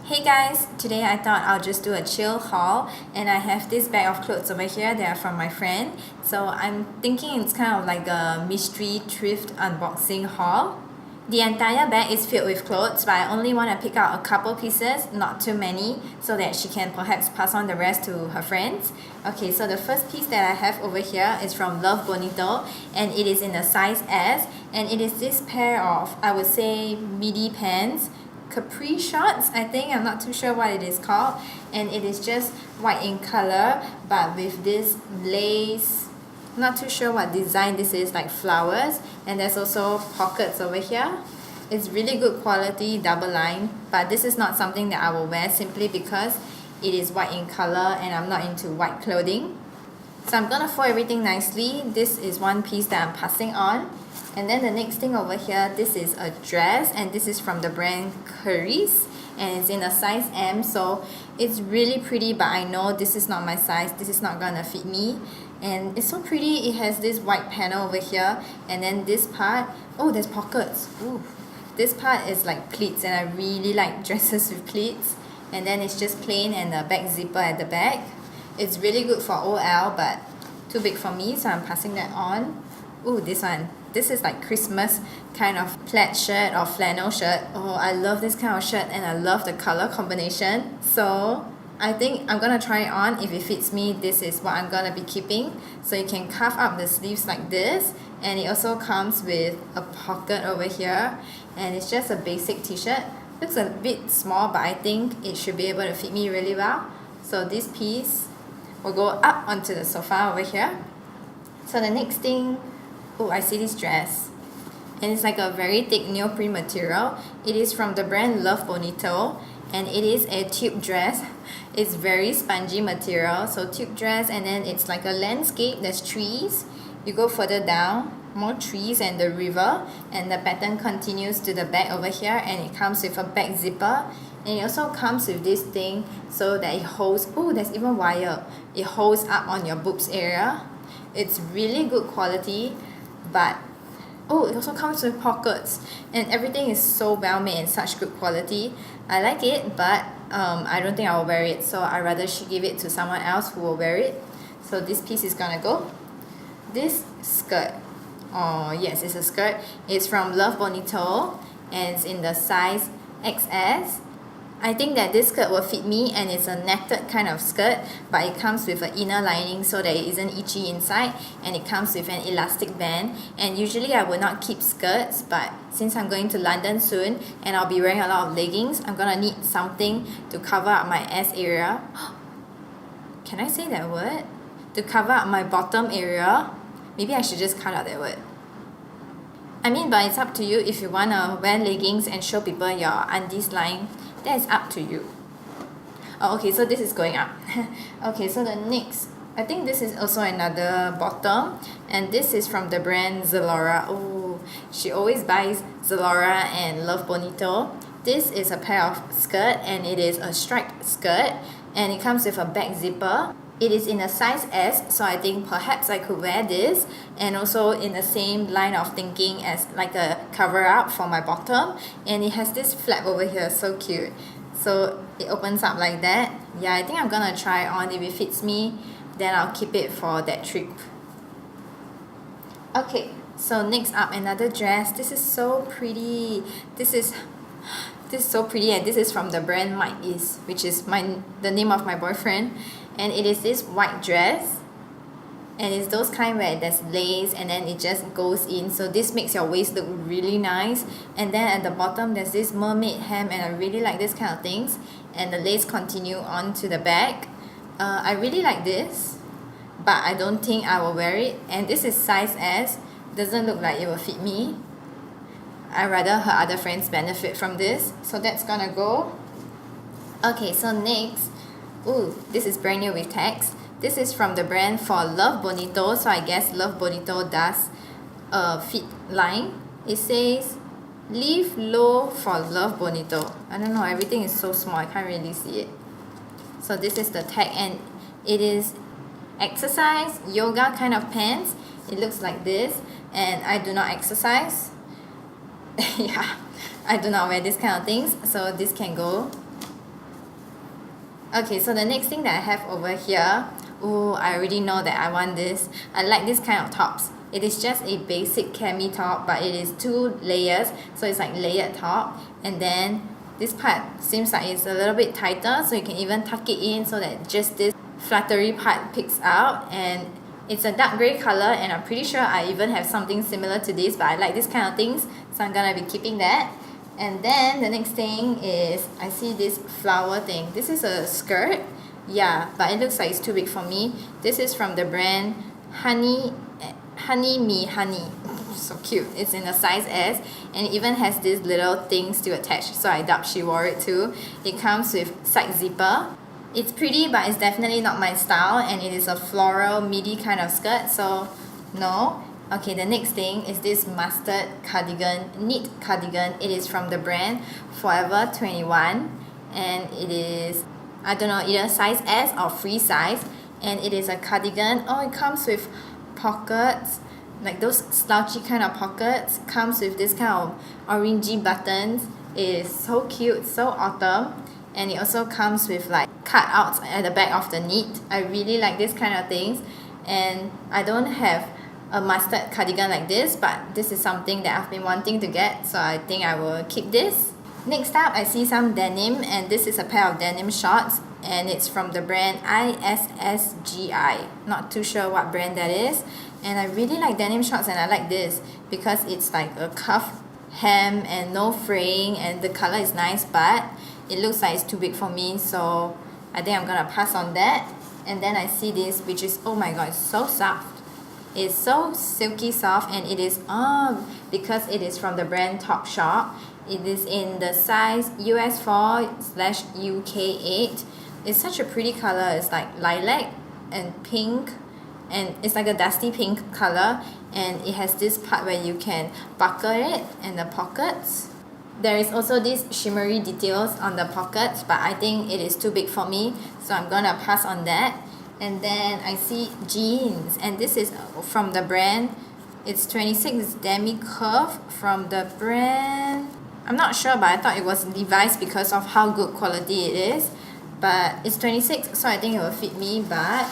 Hey guys, today I thought I'll just do a chill haul, and I have this bag of clothes over here that are from my friend. So I'm thinking it's kind of like a mystery thrift unboxing haul. The entire bag is filled with clothes, but I only want to pick out a couple pieces, not too many, so that she can perhaps pass on the rest to her friends. Okay, so the first piece that I have over here is from Love Bonito, and it is in a size S, and it is this pair of, I would say, midi pants, capri shorts, I think. I'm not too sure what it is called, and it is just white in color but with this lace, not too sure what design this is, like flowers, and there's also pockets over here. It's really good quality, double line, but this is not something that I will wear simply because it is white in color and I'm not into white clothing. So I'm gonna fold everything nicely. This is one piece that I'm passing on. And then the next thing over here, this is a dress, and this is from the brand Caris, and it's in a size M, so it's really pretty, but I know this is not my size. This is not gonna fit me. And it's so pretty. It has this white panel over here, and then this part, oh, there's pockets. Ooh. This part is like pleats, and I really like dresses with pleats. And then it's just plain and a back zipper at the back. It's really good for OL, but too big for me, so I'm passing that on. Ooh, this one. This is like Christmas kind of plaid shirt or flannel shirt. Oh, I love this kind of shirt, and I love the color combination. So I think I'm gonna try it on. If it fits me, this is what I'm gonna be keeping. So you can cuff up the sleeves like this, and it also comes with a pocket over here, and it's just a basic t-shirt. Looks a bit small, but I think it should be able to fit me really well. So this piece will go up onto the sofa over here. So the next thing, oh, I see this dress, and it's like a very thick neoprene material. It is from the brand Love Bonito, and it is a tube dress. It's very spongy material, so tube dress, and then it's like a landscape. There's trees. You go further down, more trees and the river, and the pattern continues to the back over here, and it comes with a back zipper, and it also comes with this thing so that it holds, oh, there's even wire. It holds up on your boobs area. It's really good quality, but oh, it also comes with pockets, and everything is so well made and such good quality. I like it, but I don't think I will wear it, so I rather she give it to someone else who will wear it. So this piece is gonna go. This skirt, oh yes, it's a skirt. It's from Love Bonito, and it's in the size XS. I think that this skirt will fit me, and it's a netted kind of skirt, but it comes with an inner lining so that it isn't itchy inside, and it comes with an elastic band. And usually I will not keep skirts, but since I'm going to London soon and I'll be wearing a lot of leggings, I'm gonna need something to cover up my ass area. Can I say that word? To cover up my bottom area. Maybe I should just cut out that word. I mean, but it's up to you. If you wanna wear leggings and show people your undies line, that is up to you. Oh, okay, so this is going up. Okay, so the next, I think this is also another bottom, and this is from the brand Zalora. Oh, she always buys Zalora and Love Bonito. This is a pair of skirt, and it is a striped skirt, and it comes with a back zipper. It is in a size S, so I think perhaps I could wear this, and also in the same line of thinking as like a cover up for my bottom, and it has this flap over here, so cute. So it opens up like that. Yeah, I think I'm gonna try it on. If it fits me, then I'll keep it for that trip. Okay, so next up, another dress. This is so pretty. This is so pretty, and this is from the brand Might Is, which is the name of my boyfriend. And it is this white dress, and it's those kind where there's lace and then it just goes in, so this makes your waist look really nice. And then at the bottom there's this mermaid hem, and I really like this kind of things, and the lace continue on to the back. I really like this, but I don't think I will wear it, and this is size S. Doesn't look like it will fit me. I'd rather her other friends benefit from this, so that's gonna go. Okay, so next, ooh, this is brand new with tags. This is from the brand for Love Bonito, so I guess Love Bonito does a fit line. It says, "Live low for Love Bonito." I don't know, everything is so small, I can't really see it. So this is the tag, and it is exercise, yoga kind of pants. It looks like this, and I do not exercise. Yeah, I do not wear this kind of things, so this can go. Okay, so the next thing that I have over here, oh, I already know that I want this. I like this kind of tops. It is just a basic cami top, but it is 2 layers, so it's like layered top. And then this part seems like it's a little bit tighter, so you can even tuck it in so that just this fluttery part picks out. And it's a dark grey color, and I'm pretty sure I even have something similar to this, but I like this kind of things, so I'm gonna be keeping that. And then the next thing is, I see this flower thing. This is a skirt, yeah, but it looks like it's too big for me. This is from the brand Honey Me Honey. So cute. It's in a size S, and it even has these little things to attach, so I doubt she wore it too. It comes with side zipper. It's pretty, but it's definitely not my style, and it is a floral midi kind of skirt, so no. Okay, the next thing is this mustard cardigan, knit cardigan. It is from the brand Forever 21, and it is, I don't know, either size S or free size, and it is a cardigan. Oh, it comes with pockets, like those slouchy kind of pockets. Comes with this kind of orangey buttons. It is so cute, so autumn. And it also comes with like cutouts at the back of the knit. I really like this kind of things, and I don't have a mustard cardigan like this, but this is something that I've been wanting to get, so I think I will keep this. Next up, I see some denim, and this is a pair of denim shorts, and it's from the brand ISSGI. Not too sure what brand that is, and I really like denim shorts, and I like this because it's like a cuff hem and no fraying, and the color is nice, but it looks like it's too big for me, so I think I'm gonna pass on that. And then I see this, which is, oh my god, it's so soft. It's so silky soft, and it is because it is from the brand Topshop. It is in the size US 4/UK 8. It's such a pretty color. It's like lilac and pink, and it's like a dusty pink color, and it has this part where you can buckle it and the pockets. There is also these shimmery details on the pockets, but I think it is too big for me, so I'm gonna pass on that. And then I see jeans, and this is from the brand, it's 26 demi curve from the brand, I'm not sure, but I thought it was Levi's because of how good quality it is, but it's 26, so I think it will fit me. But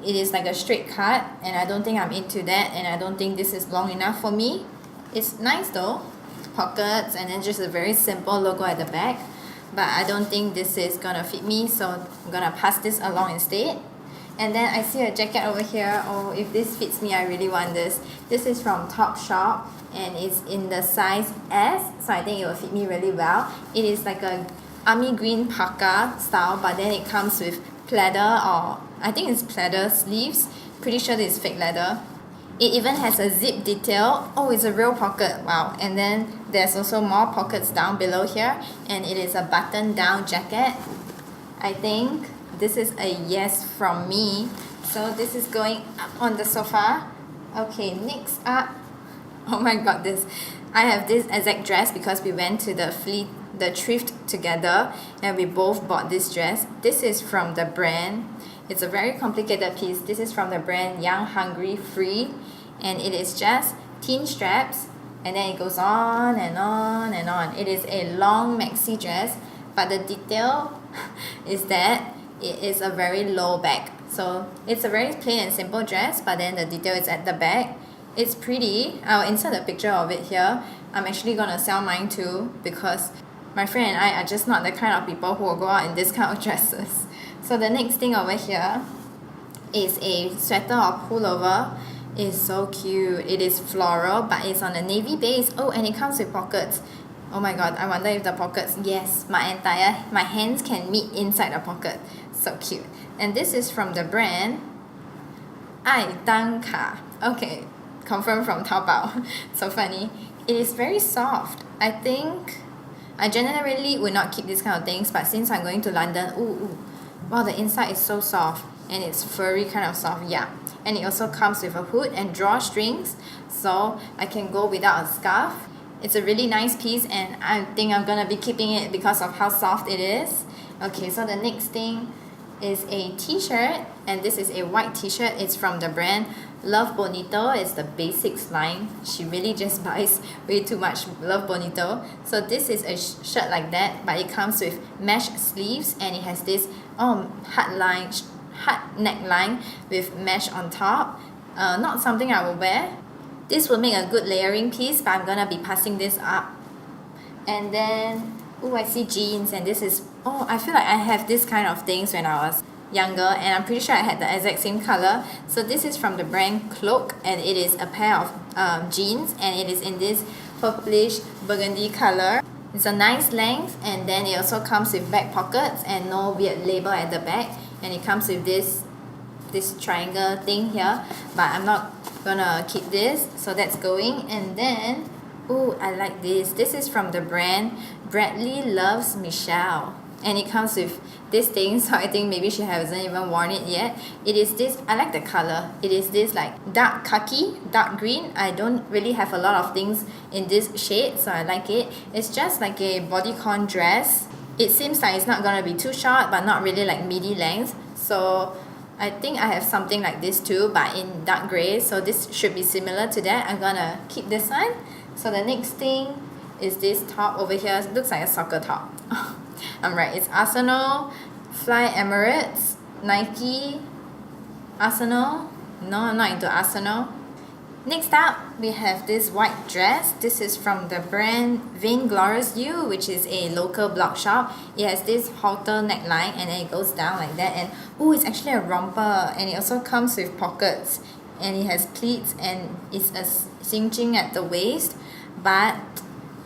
it is like a straight cut, and I don't think I'm into that, and I don't think this is long enough for me. It's nice though, pockets, and then just a very simple logo at the back, but I don't think this is gonna fit me, so I'm gonna pass this along instead. And then I see a jacket over here. Oh, if this fits me, I really want this. This is from Topshop, and it's in the size S, so I think it will fit me really well. It is like a army green parka style, but then it comes with pleather, or I think it's pleather sleeves. Pretty sure this is fake leather. It even has a zip detail. Oh, it's a real pocket. Wow. And then there's also more pockets down below here, and it is a button down jacket. I think this is a yes from me. So this is going up on the sofa. Okay, next up, oh my god, I have this exact dress because we went to the Thrift together, and we both bought this dress. This is from the brand, it's a very complicated piece. This is from the brand Young Hungry Free, and it is just teen straps, and then it goes on and on and on. It is a long maxi dress, but the detail is that it is a very low back. So it's a very plain and simple dress, but then the detail is at the back. It's pretty. I'll insert a picture of it here. I'm actually gonna sell mine too, because my friend and I are just not the kind of people who will go out in this kind of dresses. So the next thing over here is a sweater or pullover. It's so cute. It is floral, but it's on a navy base. Oh, and it comes with pockets. Oh my god, I wonder if the pockets, yes, my hands can meet inside the pocket. So cute. And this is from the brand Ai Dan Ka. Okay, confirmed from Taobao. So funny. It is very soft. I think I generally would not keep these kind of things, but since I'm going to London, wow, the inside is so soft, and it's furry kind of soft, yeah. And it also comes with a hood and drawstrings, so I can go without a scarf. It's a really nice piece, and I think I'm gonna be keeping it because of how soft it is. Okay, so the next thing is a t-shirt, and this is a white t-shirt. It's from the brand Love Bonito is the basics line. She really just buys way too much Love Bonito. So this is a shirt like that, but it comes with mesh sleeves and it has this hard neckline with mesh on top. Not something I will wear. This will make a good layering piece, but I'm gonna be passing this up. And then, oh, I see jeans, and this is, oh, I feel like I have this kind of things when I was younger, and I'm pretty sure I had the exact same color. So this is from the brand Cloak, and it is a pair of jeans, and it is in this purplish burgundy color. It's a nice length, and then it also comes with back pockets and no weird label at the back, and it comes with this triangle thing here, but I'm not gonna keep this, so that's going. And then, oh, I like this. This is from the brand Bradley Loves Michelle, and it comes with this thing, so I think maybe she hasn't even worn it yet. It is this, I like the color. It is this like dark khaki, dark green. I don't really have a lot of things in this shade, so I like it. It's just like a bodycon dress. It seems like it's not gonna be too short, but not really like midi length. So I think I have something like this too, but in dark grey, so this should be similar to that. I'm gonna keep this one. So the next thing is this top over here. It looks like a soccer top. I'm right, it's Arsenal, Fly Emirates, Nike, Arsenal. No, I'm not into Arsenal. Next up, we have this white dress. This is from the brand Vainglorious You, which is a local blog shop. It has this halter neckline and then it goes down like that. And oh, it's actually a romper, and it also comes with pockets. And it has pleats and it's a cinching at the waist. But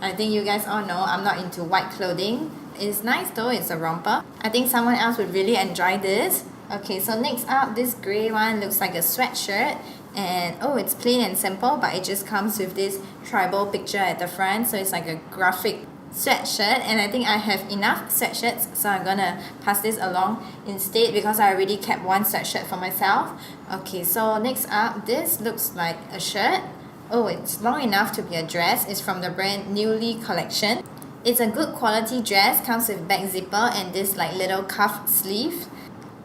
I think you guys all know I'm not into white clothing. It's nice though, it's a romper. I think someone else would really enjoy this. Okay, so next up, this grey one looks like a sweatshirt. And oh, it's plain and simple, but it just comes with this tribal picture at the front, so it's like a graphic sweatshirt. And I think I have enough sweatshirts, so I'm gonna pass this along instead because I already kept one sweatshirt for myself. Okay, so next up, this looks like a shirt. Oh, it's long enough to be a dress. It's from the brand Newly Collection. It's a good quality dress, comes with back zipper and this like little cuff sleeve.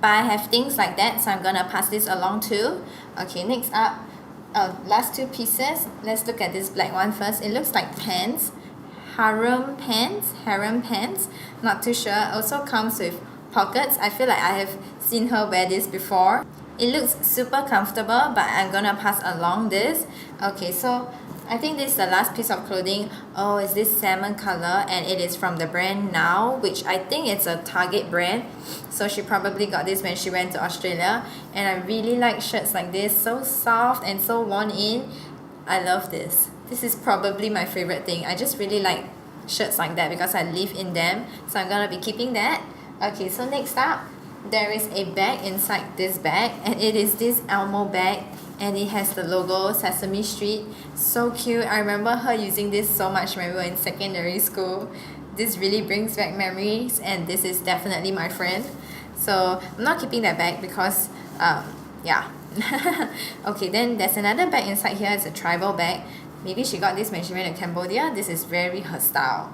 But I have things like that, so I'm gonna pass this along too. Okay, next up, last two pieces. Let's look at this black one first. It looks like pants. Harem Pants. Not too sure. Also comes with pockets. I feel like I have seen her wear this before. It looks super comfortable, but I'm gonna pass along this. Okay, so I think this is the last piece of clothing. Oh, it's this salmon color, and it is from the brand Now, which I think it's a Target brand. So she probably got this when she went to Australia. And I really like shirts like this, so soft and so worn in. I love this. This is probably my favorite thing. I just really like shirts like that because I live in them. So I'm gonna be keeping that. Okay, so next up, there is a bag inside this bag, and it is this Elmo bag. And it has the logo Sesame Street. So cute. I remember her using this so much when we were in secondary school. This really brings back memories, and this is definitely my friend. So I'm not keeping that bag because yeah. Okay, then there's another bag inside here. It's a tribal bag. Maybe she got this when she went to Cambodia. This is very her style.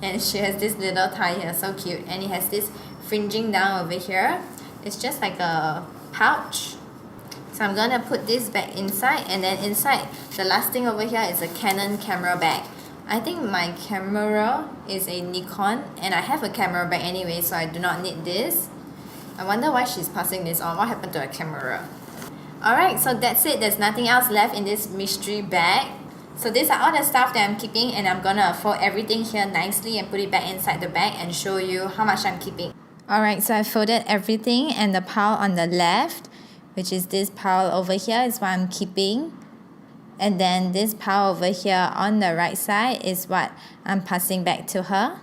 And she has this little tie here, so cute. And it has this fringing down over here. It's just like a pouch. So I'm gonna put this bag inside, and then inside, the last thing over here is a Canon Camera Bag. I think my camera is a Nikon, and I have a camera bag anyway, so I do not need this. I wonder why she's passing this on. What happened to her camera? Alright, so that's it. There's nothing else left in this mystery bag. So these are all the stuff that I'm keeping, and I'm gonna fold everything here nicely and put it back inside the bag and show you how much I'm keeping. Alright, so I folded everything, and the pile on the left, which is this pile over here, is what I'm keeping. And then this pile over here on the right side is what I'm passing back to her.